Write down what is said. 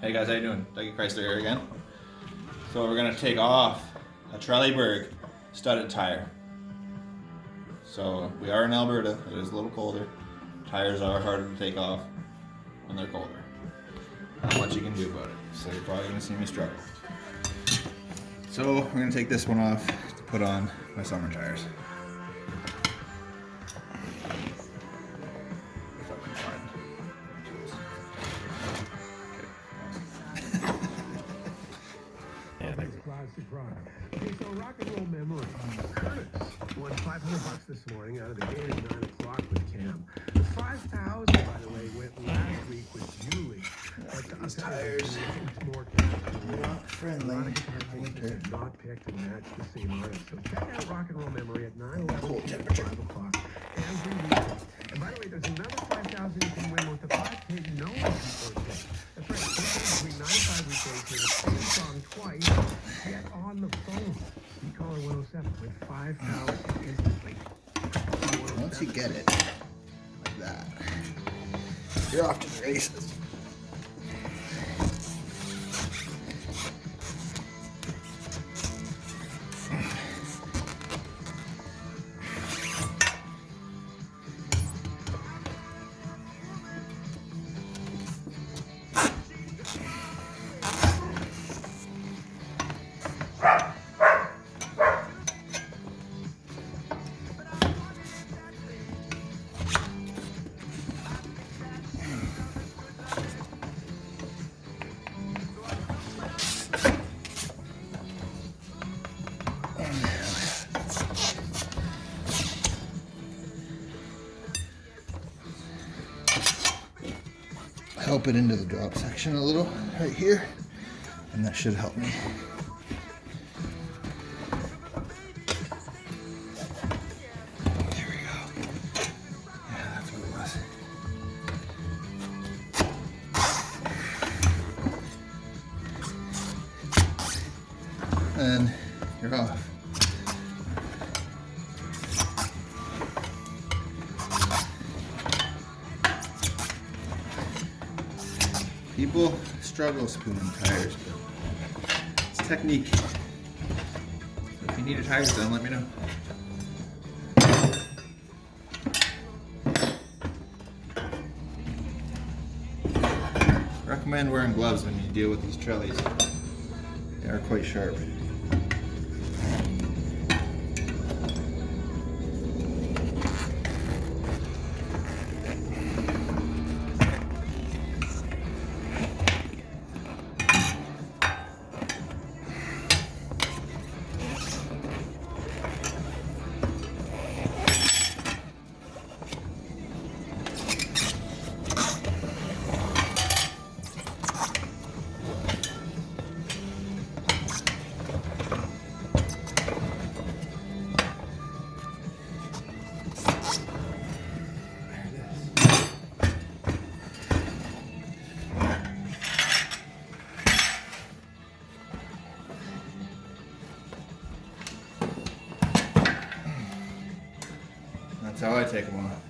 Hey guys, how you doing? Dougie Chrysler here again. So we're gonna take off a Trelleborg studded tire. So we are in Alberta, it is a little colder. Tires are harder to take off when they're colder. Not much you can do about it, so you're probably gonna see me struggle. So we're gonna take this one off to put on my summer tires. If I can find my tools. Okay, so rock and roll memory. Curtis won $500 this morning out of the game at 9 o'clock with Cam. The 5,000, by the way, went last week with Julie. These tires more not friendly. Winter. Not picked and matched the same artist. So check out rock and roll memory at 9, 11, Cold 5 temperature. o'clock every week. And by the way, there's another 5,000 you can win with the 5K no birthday. That's right. Between 95 weekdays with the same song twice. Get on the phone. You call her 107 with 5,000 instantly. Once you get it like that, you're off to the races. Help it into the drop section a little right here, and that should help me. There we go. Yeah, that's what it was. And you're off. People struggle spooning tires, but it's technique. So if you need your tires done, let me know. Recommend wearing gloves when you deal with these trellies. They are quite sharp. That's how I take them off.